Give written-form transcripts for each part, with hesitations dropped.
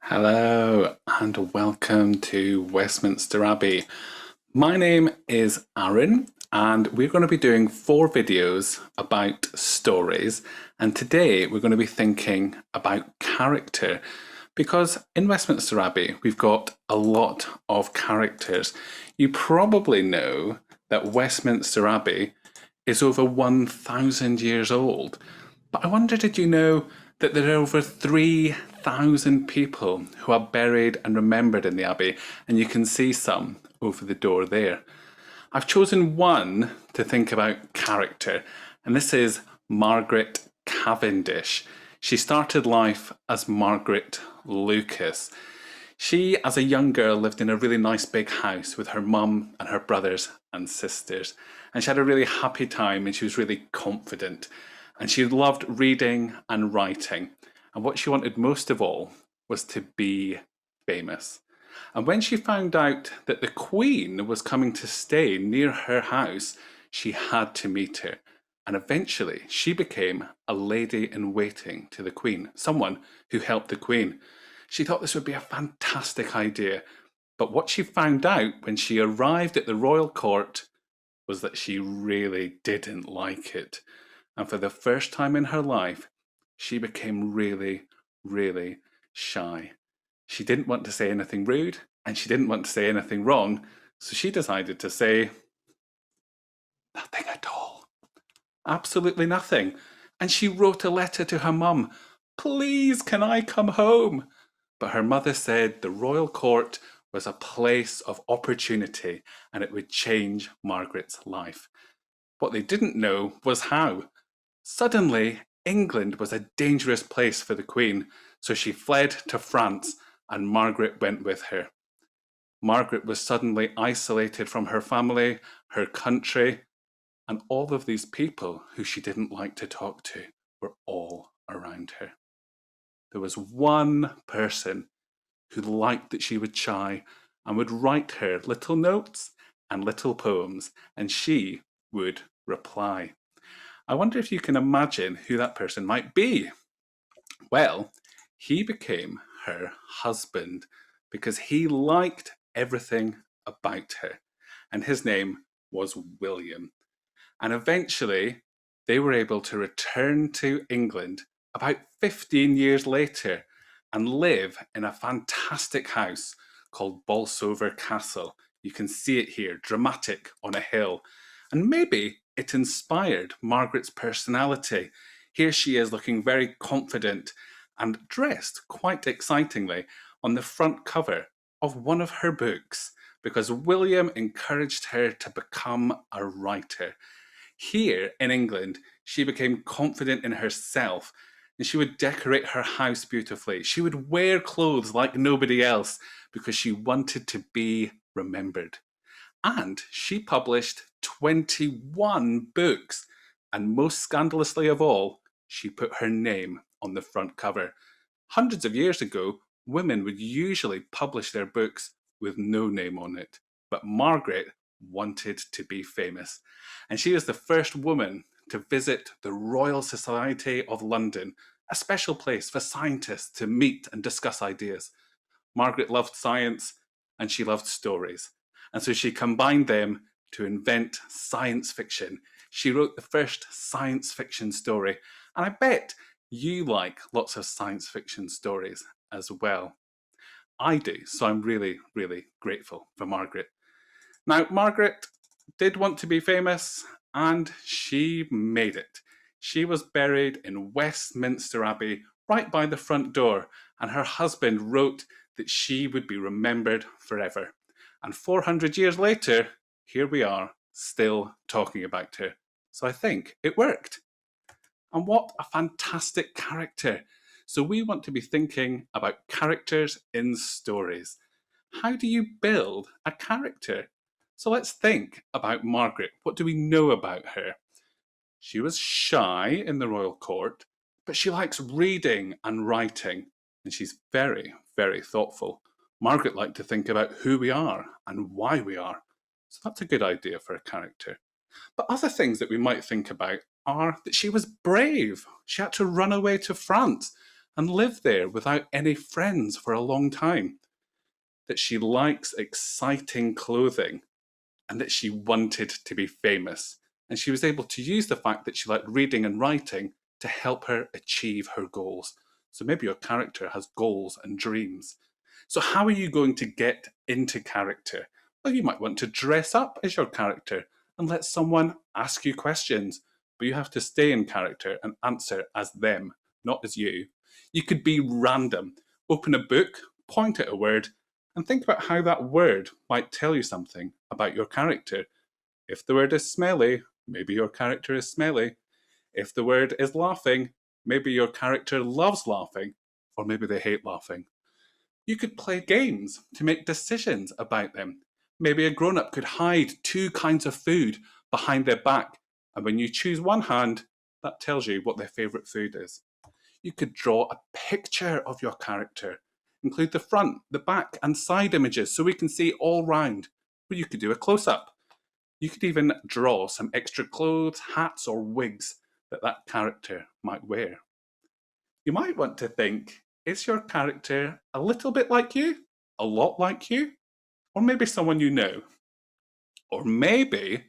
Hello and welcome to Westminster Abbey. My name is Aaron and we're going to be doing 4 videos about stories, and today we're going to be thinking about character because in Westminster Abbey we've got a lot of characters. You probably know that Westminster Abbey is over 1,000 years old. But I wonder, did you know that there are over 3,000 people who are buried and remembered in the Abbey? And you can see some over the door there. I've chosen one to think about character, and this is Margaret Cavendish. She started life as Margaret Lucas. She, as a young girl, lived in a really nice big house with her mum and her brothers and sisters. And she had a really happy time and she was really confident. And she loved reading and writing. And what she wanted most of all was to be famous. And when she found out that the Queen was coming to stay near her house, she had to meet her. And eventually she became a lady in waiting to the Queen, someone who helped the Queen. She thought this would be a fantastic idea, but what she found out when she arrived at the royal court was that she really didn't like it. And for the first time in her life, she became really, really shy. She didn't want to say anything rude and she didn't want to say anything wrong, so she decided to say nothing at all. Absolutely nothing. And she wrote a letter to her mum. Please, can I come home? But her mother said the royal court was a place of opportunity and it would change Margaret's life. What they didn't know was how. Suddenly, England was a dangerous place for the Queen, so she fled to France and Margaret went with her. Margaret was suddenly isolated from her family, her country, and all of these people who she didn't like to talk to were all around her. There was one person who liked that she would shy and would write her little notes and little poems, and she would reply. I wonder if you can imagine who that person might be. Well, he became her husband because he liked everything about her, and his name was William. And eventually, they were able to return to England about 15 years later and live in a fantastic house called Bolsover Castle. You can see it here, dramatic on a hill. And maybe it inspired Margaret's personality. Here she is looking very confident and dressed quite excitingly on the front cover of one of her books because William encouraged her to become a writer. Here in England, she became confident in herself and she would decorate her house beautifully. She would wear clothes like nobody else because she wanted to be remembered. And she published 21 books. And most scandalously of all, she put her name on the front cover. Hundreds of years ago, women would usually publish their books with no name on it. But Margaret wanted to be famous. And she is the first woman to visit the Royal Society of London, a special place for scientists to meet and discuss ideas. Margaret loved science and she loved stories. And so she combined them to invent science fiction. She wrote the first science fiction story. And I bet you like lots of science fiction stories as well. I do, so I'm really, really grateful for Margaret. Now, Margaret did want to be famous, and she made it. She was buried in Westminster Abbey, right by the front door, and her husband wrote that she would be remembered forever. And 400 years later, here we are, still talking about her. So I think it worked. And what a fantastic character. So we want to be thinking about characters in stories. How do you build a character? So let's think about Margaret. What do we know about her? She was shy in the royal court, but she likes reading and writing, and she's very, very thoughtful. Margaret liked to think about who we are and why we are. So that's a good idea for a character. But other things that we might think about are that she was brave. She had to run away to France. and lived there without any friends for a long time, that she likes exciting clothing, and that she wanted to be famous. And she was able to use the fact that she liked reading and writing to help her achieve her goals. So maybe your character has goals and dreams. So how are you going to get into character? Well, you might want to dress up as your character and let someone ask you questions, but you have to stay in character and answer as them, not as you. You could be random. Open a book, point at a word, and think about how that word might tell you something about your character. If the word is smelly, maybe your character is smelly. If the word is laughing, maybe your character loves laughing, or maybe they hate laughing. You could play games to make decisions about them. Maybe a grown up could hide two kinds of food behind their back, and when you choose one hand, that tells you what their favourite food is. You could draw a picture of your character, include the front, the back, and side images so we can see all round. Or you could do a close up. You could even draw some extra clothes, hats, or wigs that character might wear. You might want to think, is your character a little bit like you? A lot like you? Or maybe someone you know? Or maybe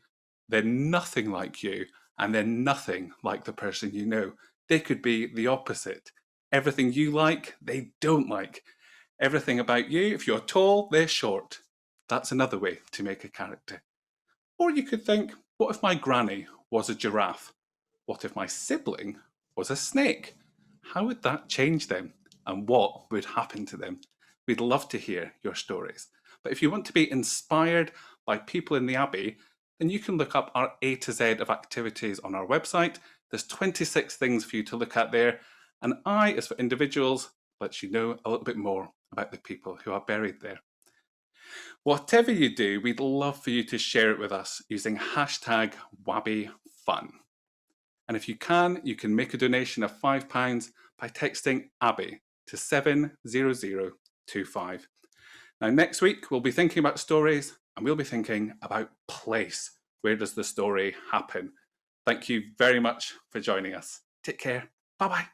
they're nothing like you and they're nothing like the person you know. They could be the opposite. Everything you like, they don't like. Everything about you, if you're tall, they're short. That's another way to make a character. Or you could think, what if my granny was a giraffe? What if my sibling was a snake? How would that change them? And what would happen to them? We'd love to hear your stories. But if you want to be inspired by people in the Abbey, then you can look up our A to Z of activities on our website. There's 26 things for you to look at there. And I, as for individuals, lets you know a little bit more about the people who are buried there. Whatever you do, we'd love for you to share it with us using hashtag WabbeyFun. And if you can make a donation of £5 by texting Abbey to 70025. Now, next week, we'll be thinking about stories and we'll be thinking about place. Where does the story happen? Thank you very much for joining us. Take care. Bye-bye.